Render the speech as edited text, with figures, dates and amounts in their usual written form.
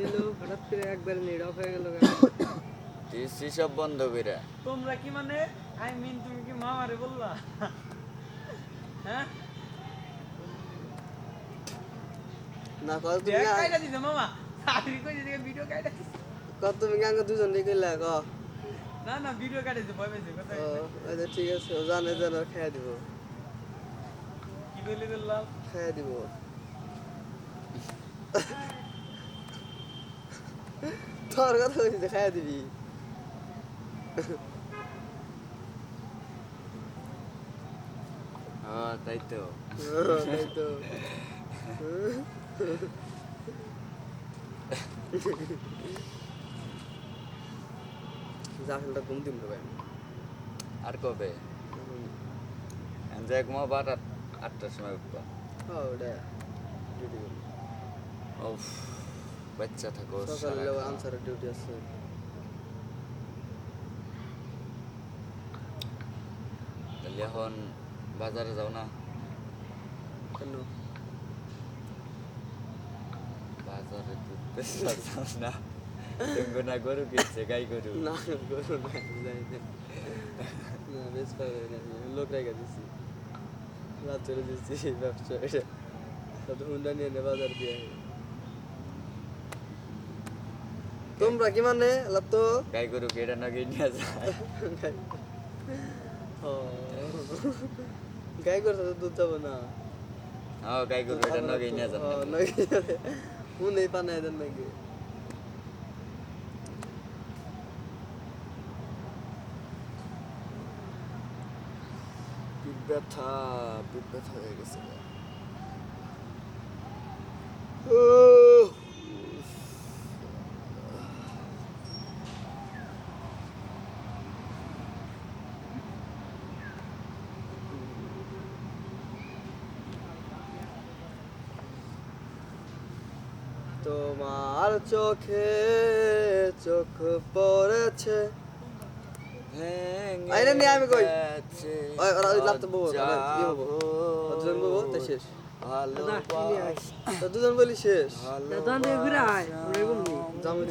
এলো হঠাৎ করে একবার নেট অফ হয়ে গেল টিসি সব বন্ধ কইরা তোমরা কি মানে আই মিন তুমি কি মামারে বললা হ্যাঁ না কত তুমি দেখ কাইটা দিছে মামা আমি কই দিকে ভিডিও কাইটা দিছে কত তুমি গাঙ্গ দুজন রে কইলা ক না না ভিডিও কাটাইছে ভয় পাইছে কথা ও আচ্ছা ঠিক আছে ও জানে জানো খাইয়া দিব কি কইলে বললাম খাইয়া দিব তোর কথা কইছিস খাইয়া দিবি হ্যাঁ তাই তো তাই তো জাফলটা ঘুম দিম রে ভাই আর কবে এনজয় ঘুমাবো আর 8টার সময় উঠবা হ্যাঁ ওটা ডিউটি করি উফ বাচ্চা থাকো সকালে আনসারের ডিউটি আছে তাহলে এখন বাজারে যাও না কেন বাজারে ঘুরতে যাও না তুমি না গরু কিনছে গাই গরু না গরু না যাই না বেশ পাবে না লোক রেখে দিছি রাত চলে দিচ্ছি ব্যবসা এটা কত হুন্ডা নিয়ে নে বাজার দিয়ে তোমরা কি মানে তো গাই গরু কেটে নাকি নিয়ে যায় গাই করছে তো দুধ যাবো না হ্যাঁ গাই গরু এটা নাকি নিয়ে যান উনি পানায় দেন নাকি পিঠ ব্যথা হয়ে গেছে তোমার চোখে চোখ পড়েছে আইনে নিয়ে আমি কই ওই ওরা ওই লাপটা বউ কি হবো দুজন বউ তো শেষ ভালো তো দুজন বলি শেষ ভালো জামাই